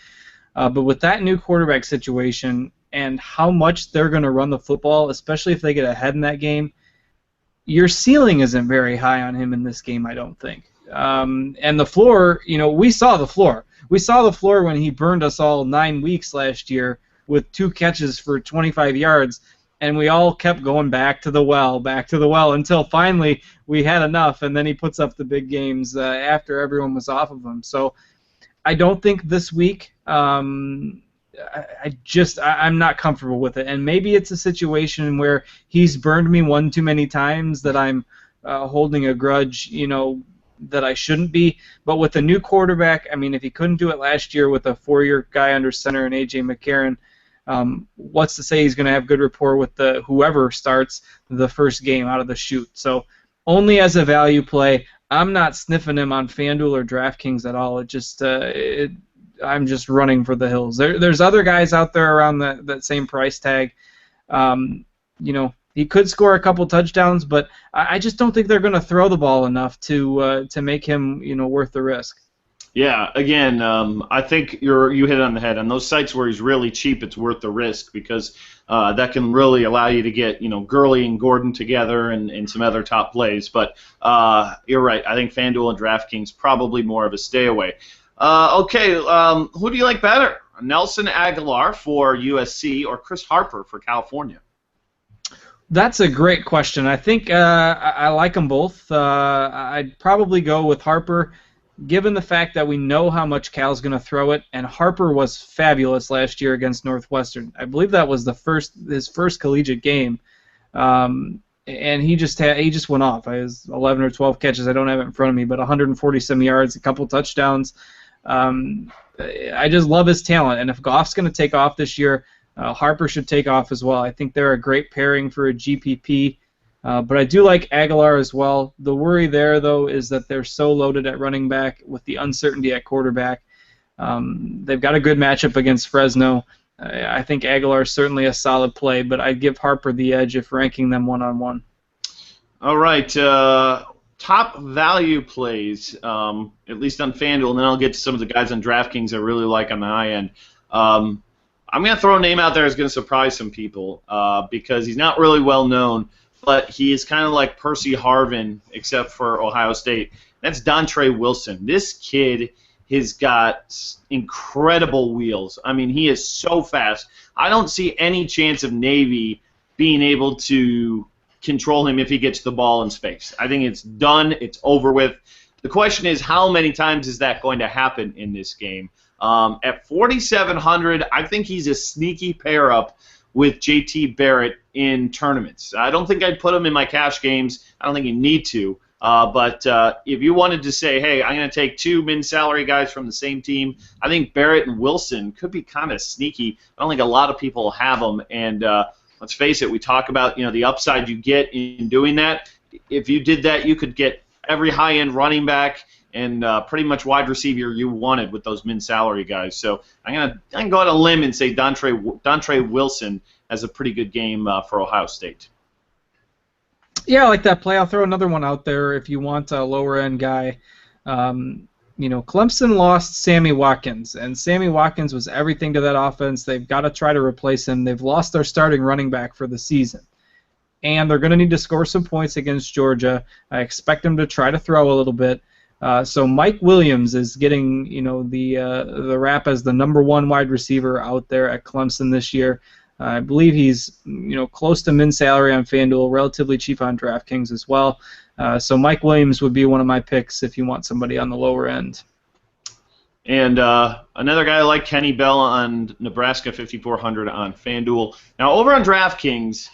But with that new quarterback situation and how much they're going to run the football, especially if they get ahead in that game, your ceiling isn't very high on him in this game, I don't think. And the floor, we saw the floor. We saw the floor when he burned us all 9 weeks last year with 2 catches for 25 yards. and we all kept going back to the well, until finally we had enough, and then he puts up the big games after everyone was off of him. So I don't think this week. I'm not comfortable with it, and maybe it's a situation where he's burned me one too many times that I'm holding a grudge, that I shouldn't be. But with a new quarterback, I mean, if he couldn't do it last year with a 4-year guy under center and A.J. McCarron, what's to say he's going to have good rapport with whoever starts the first game out of the chute? So only as a value play. I'm not sniffing him on FanDuel or DraftKings at all. I'm just running for the hills. There's other guys out there around that same price tag. He could score a couple touchdowns, but I just don't think they're going to throw the ball enough to make him worth the risk. Yeah, again, I think you hit it on the head. On those sites where he's really cheap, it's worth the risk because that can really allow you to get Gurley and Gordon together and some other top plays. But you're right. I think FanDuel and DraftKings probably more of a stay away. Okay, who do you like better? Nelson Aguilar for USC or Chris Harper for California? That's a great question. I think I like them both. I'd probably go with Harper, given the fact that we know how much Cal's going to throw it, and Harper was fabulous last year against Northwestern. I believe that was his first collegiate game, and he just went off. He has 11 or 12 catches. I don't have it in front of me, but 140-some yards, a couple touchdowns. I just love his talent, and if Goff's going to take off this year, Harper should take off as well. I think they're a great pairing for a GPP, but I do like Aguilar as well. The worry there, though, is that they're so loaded at running back with the uncertainty at quarterback. They've got a good matchup against Fresno. I think Aguilar is certainly a solid play, but I'd give Harper the edge if ranking them one-on-one. All right. Top value plays, at least on FanDuel, and then I'll get to some of the guys on DraftKings I really like on the high end. I'm going to throw a name out there that's going to surprise some people because he's not really well known, but he is kind of like Percy Harvin except for Ohio State. That's Dontre Wilson. This kid has got incredible wheels. I mean, he is so fast. I don't see any chance of Navy being able to control him if he gets the ball in space. I think it's done. It's over with. The question is, how many times is that going to happen in this game? At 4,700, I think he's a sneaky pair up with J.T. Barrett in tournaments. I don't think I'd put him in my cash games. I don't think you need to. But if you wanted to say, hey, I'm going to take two min-salary guys from the same team, I think Barrett and Wilson could be kind of sneaky. I don't think a lot of people have them. And let's face it, we talk about the upside you get in doing that. If you did that, you could get every high-end running back and pretty much wide receiver you wanted with those min-salary guys. So I can go out on a limb and say Dontre Wilson has a pretty good game for Ohio State. Yeah, I like that play. I'll throw another one out there if you want a lower-end guy. Clemson lost Sammy Watkins, and Sammy Watkins was everything to that offense. They've got to try to replace him. They've lost their starting running back for the season. And they're going to need to score some points against Georgia. I expect them to try to throw a little bit. So Mike Williams is getting, the rap as the number one wide receiver out there at Clemson this year. I believe he's, close to min salary on FanDuel, relatively cheap on DraftKings as well. So Mike Williams would be one of my picks if you want somebody on the lower end. And another guy like Kenny Bell on Nebraska 5,400 on FanDuel. Now over on DraftKings,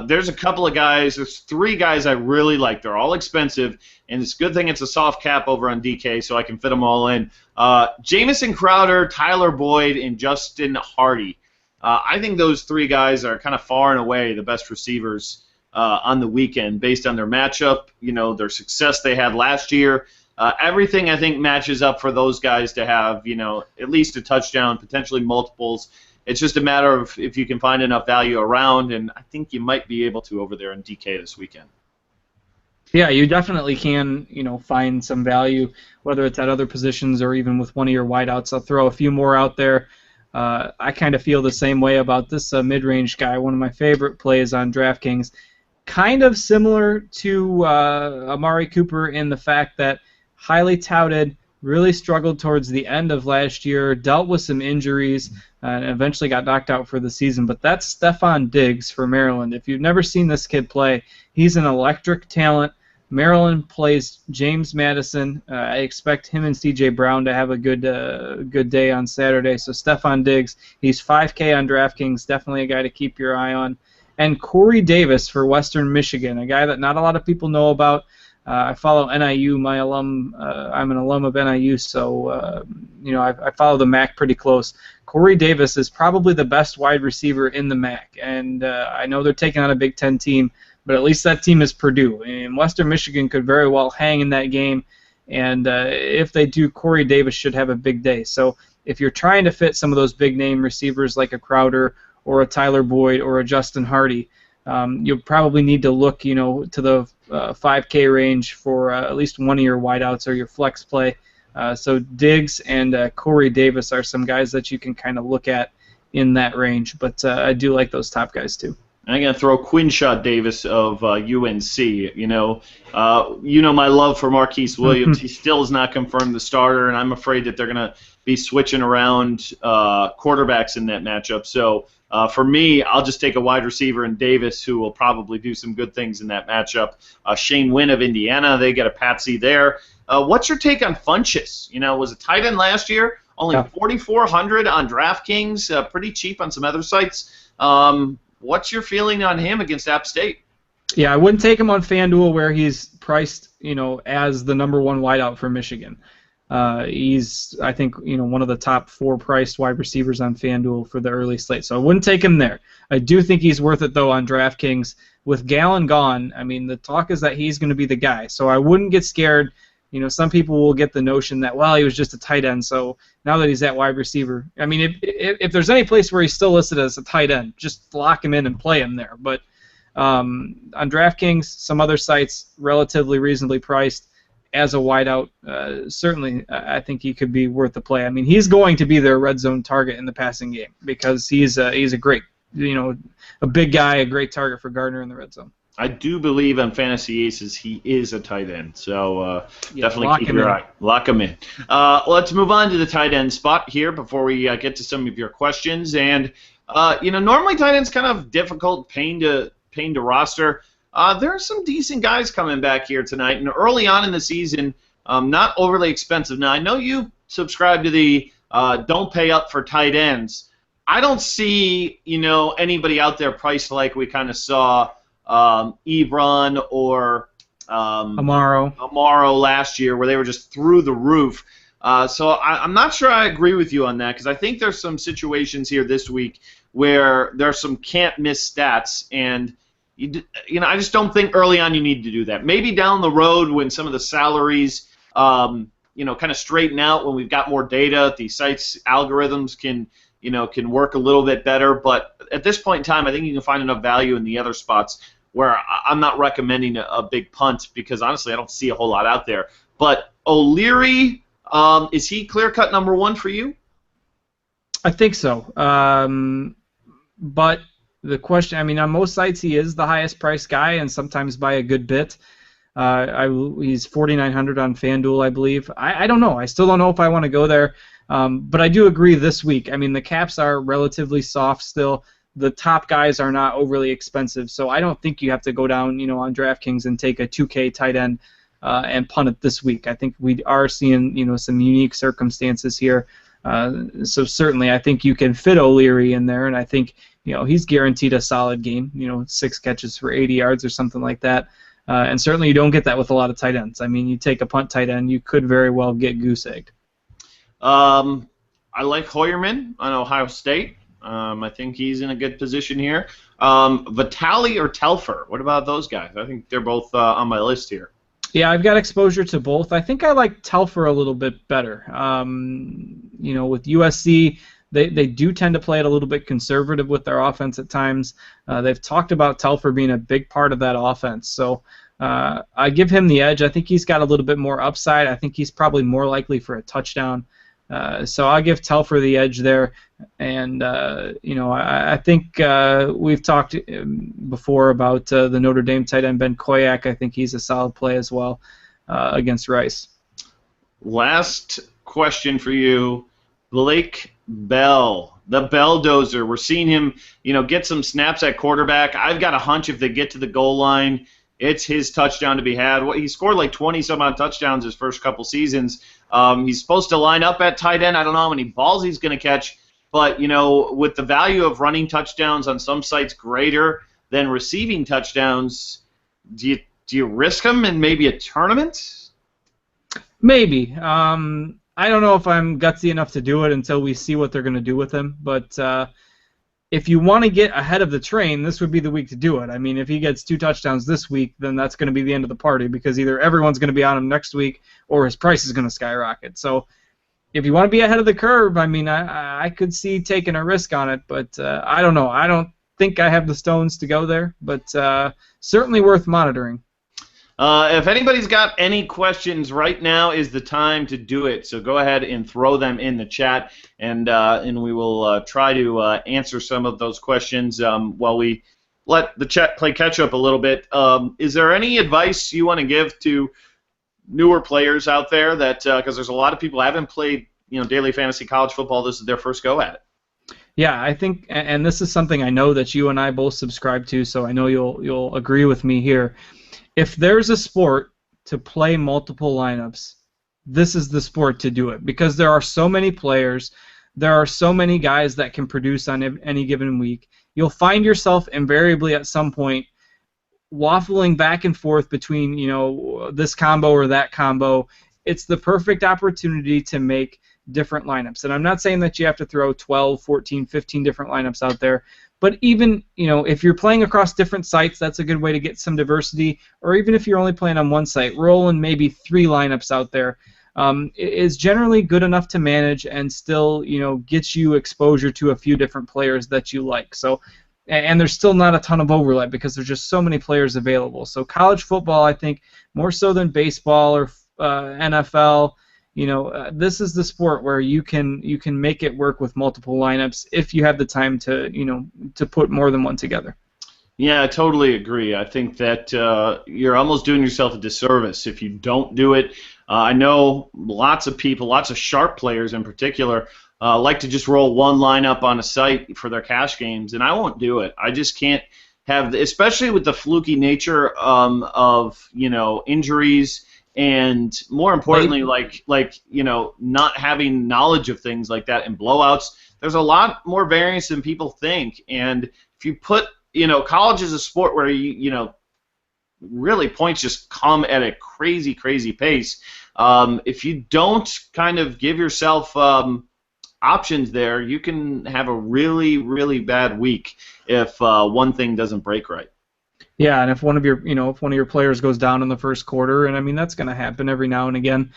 there's a couple of guys. There's three guys I really like. They're all expensive, and it's a good thing it's a soft cap over on DK, so I can fit them all in. Jamison Crowder, Tyler Boyd, and Justin Hardy. I think those three guys are kind of far and away the best receivers on the weekend based on their matchup, their success they had last year. Everything, I think, matches up for those guys to have, at least a touchdown, potentially multiples. It's just a matter of if you can find enough value around, and I think you might be able to over there in DK this weekend. Yeah, you definitely can, find some value, whether it's at other positions or even with one of your wideouts. I'll throw a few more out there. I kind of feel the same way about this mid-range guy, one of my favorite plays on DraftKings. Kind of similar to Amari Cooper in the fact that highly touted, really struggled towards the end of last year, dealt with some injuries, and eventually got knocked out for the season. But that's Stephon Diggs for Maryland. If you've never seen this kid play, he's an electric talent. Maryland plays James Madison. I expect him and C.J. Brown to have a good day on Saturday. So Stephon Diggs, he's 5K on DraftKings, definitely a guy to keep your eye on. And Corey Davis for Western Michigan, a guy that not a lot of people know about. I follow NIU, my alum. I'm an alum of NIU, so I follow the MAC pretty close. Corey Davis is probably the best wide receiver in the MAC, and I know they're taking on a Big Ten team, but at least that team is Purdue, and Western Michigan could very well hang in that game, and if they do, Corey Davis should have a big day. So if you're trying to fit some of those big-name receivers like a Crowder or a Tyler Boyd or a Justin Hardy, you'll probably need to look, to the 5K range for at least one of your wideouts or your flex play. So Diggs and Corey Davis are some guys that you can kind of look at in that range, but I do like those top guys too. I'm going to throw Quinshot Davis of UNC. My love for Marquise Williams. He still has not confirmed the starter, and I'm afraid that they're going to be switching around quarterbacks in that matchup. So for me, I'll just take a wide receiver in Davis, who will probably do some good things in that matchup. Shane Wynn of Indiana, they get a patsy there. What's your take on Funchess? Was a tight end last year, only $4,400 on DraftKings, pretty cheap on some other sites. What's your feeling on him against App State? Yeah, I wouldn't take him on FanDuel where he's priced, as the number one wideout for Michigan. He's, I think, one of the top 4 priced wide receivers on FanDuel for the early slate. So I wouldn't take him there. I do think he's worth it, though, on DraftKings. With Gallen gone, the talk is that he's going to be the guy. So I wouldn't get scared. Some people will get the notion that, well, he was just a tight end, so now that he's at wide receiver, if there's any place where he's still listed as a tight end, just lock him in and play him there. But on DraftKings, some other sites, relatively reasonably priced as a wideout, certainly I think he could be worth the play. He's going to be their red zone target in the passing game because he's a great, a big guy, a great target for Gardner in the red zone. I do believe on Fantasy Aces he is a tight end, so definitely keep your eye. Lock him in. Let's move on to the tight end spot here before we get to some of your questions. And normally tight end's kind of difficult, pain to roster. There are some decent guys coming back here tonight, and early on in the season, not overly expensive. Now I know you subscribe to the don't pay up for tight ends. I don't see anybody out there priced like we kind of saw. Ebron or Amaro last year, where they were just through the roof. So I'm not sure I agree with you on that, because I think there's some situations here this week where there's some can't miss stats, and I just don't think early on you need to do that. Maybe down the road when some of the salaries kind of straighten out, when we've got more data, the site's algorithms can work a little bit better. But at this point in time, I think you can find enough value in the other spots where I'm not recommending a big punt, because honestly I don't see a whole lot out there. But O'Leary, is he clear-cut number 1 for you? I think so. But the question, on most sites he is the highest priced guy, and sometimes by a good bit. He's $4,900 on FanDuel, I believe. I don't know. I still don't know if I want to go there. But I do agree this week. The caps are relatively soft still. The top guys are not overly expensive, so I don't think you have to go down, on DraftKings and take a 2K tight end and punt it this week. I think we are seeing, some unique circumstances here. So certainly I think you can fit O'Leary in there, and I think, he's guaranteed a solid game, 6 catches for 80 yards or something like that. And certainly you don't get that with a lot of tight ends. You take a punt tight end, you could very well get goose-egged. I like Hoyerman on Ohio State. I think he's in a good position here. Vitale or Telfer? What about those guys? I think they're both on my list here. Yeah, I've got exposure to both. I think I like Telfer a little bit better. With USC, they do tend to play it a little bit conservative with their offense at times. They've talked about Telfer being a big part of that offense. So I give him the edge. I think he's got a little bit more upside. I think he's probably more likely for a touchdown. So I'll give Telfer the edge there. And, I think we've talked before about the Notre Dame tight end Ben Koyak. I think he's a solid play as well against Rice. Last question for you, Blake Bell, the Belldozer. We're seeing him, get some snaps at quarterback. I've got a hunch if they get to the goal line, it's his touchdown to be had. He scored like 20 some odd touchdowns his first couple seasons. He's supposed to line up at tight end. I don't know how many balls he's going to catch, but with the value of running touchdowns on some sites greater than receiving touchdowns, do you risk him in maybe a tournament? Maybe. I don't know if I'm gutsy enough to do it until we see what they're going to do with him. But if you want to get ahead of the train, this would be the week to do it. I mean, if he gets 2 touchdowns this week, then that's going to be the end of the party because either everyone's going to be on him next week or his price is going to skyrocket. So if you want to be ahead of the curve, I mean, I could see taking a risk on it. But I don't know. I don't think I have the stones to go there, but certainly worth monitoring. If anybody's got any questions, right now is the time to do it. So go ahead and throw them in the chat, and we will try to answer some of those questions while we let the chat play catch up a little bit. Is there any advice you want to give to newer players out there that because there's a lot of people who haven't played daily fantasy college football, this is their first go at it? Yeah, I think, and this is something I know that you and I both subscribe to, so I know you'll agree with me here. If there's a sport to play multiple lineups, this is the sport to do it because there are so many players, there are so many guys that can produce on any given week. You'll find yourself invariably at some point waffling back and forth between this combo or that combo. It's the perfect opportunity to make different lineups. And I'm not saying that you have to throw 12, 14, 15 different lineups out there, but even, if you're playing across different sites, that's a good way to get some diversity, or even if you're only playing on one site, rolling maybe 3 lineups out there is generally good enough to manage and still, get you exposure to a few different players that you like. So, and there's still not a ton of overlap because there's just so many players available. So college football, I think, more so than baseball or NFL, this is the sport where you can make it work with multiple lineups if you have the time to to put more than one together. Yeah, I totally agree. I think that you're almost doing yourself a disservice if you don't do it. I know lots of people, lots of sharp players in particular, like to just roll one lineup on a site for their cash games, and I won't do it. I just can't have, especially with the fluky nature of injuries. And more importantly, not having knowledge of things like that and blowouts, there's a lot more variance than people think. And if you put, college is a sport where really points just come at a crazy, crazy pace. If you don't kind of give yourself options there, you can have a really, really bad week if one thing doesn't break right. Yeah, and if one of your players goes down in the first quarter, and I mean that's going to happen every now and again,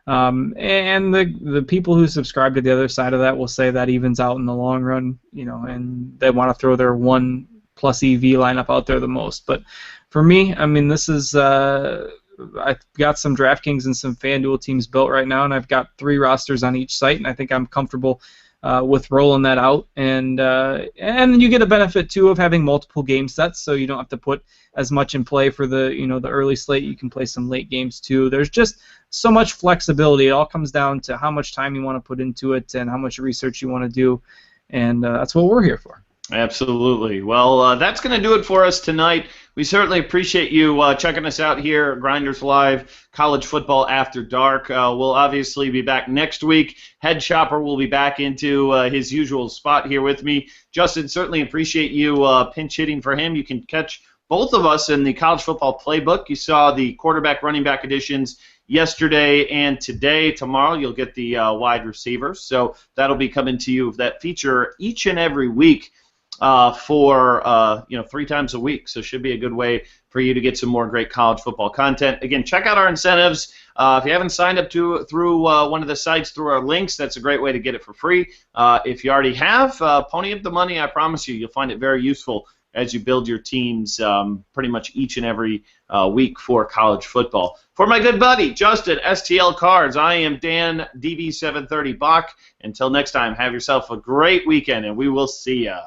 and the people who subscribe to the other side of that will say that evens out in the long run, and they want to throw their 1+ EV lineup out there the most. But for me, I mean this is I've got some DraftKings and some FanDuel teams built right now, and I've got 3 rosters on each site, and I think I'm comfortable with rolling that out, and you get a benefit too of having multiple game sets, so you don't have to put as much in play for the the early slate. You can play some late games too. There's just so much flexibility. It all comes down to how much time you want to put into it and how much research you want to do, and that's what we're here for. Absolutely. Well, that's going to do it for us tonight. We certainly appreciate you checking us out here at Grinders Live, College Football After Dark. We'll obviously be back next week. Head Shopper will be back into his usual spot here with me. Justin, certainly appreciate you pinch hitting for him. You can catch both of us in the College Football Playbook. You saw the quarterback, running back editions yesterday and today. Tomorrow you'll get the wide receivers. So that'll be coming to you that feature each and every week. For 3 times a week, so should be a good way for you to get some more great college football content. Again, check out our incentives. If you haven't signed up through one of the sites through our links, that's a great way to get it for free. If you already have, pony up the money. I promise you'll find it very useful as you build your teams pretty much each and every week for college football. For my good buddy, Justin, STL Cards, I am Dan, DB730 Bach. Until next time, have yourself a great weekend, and we will see ya.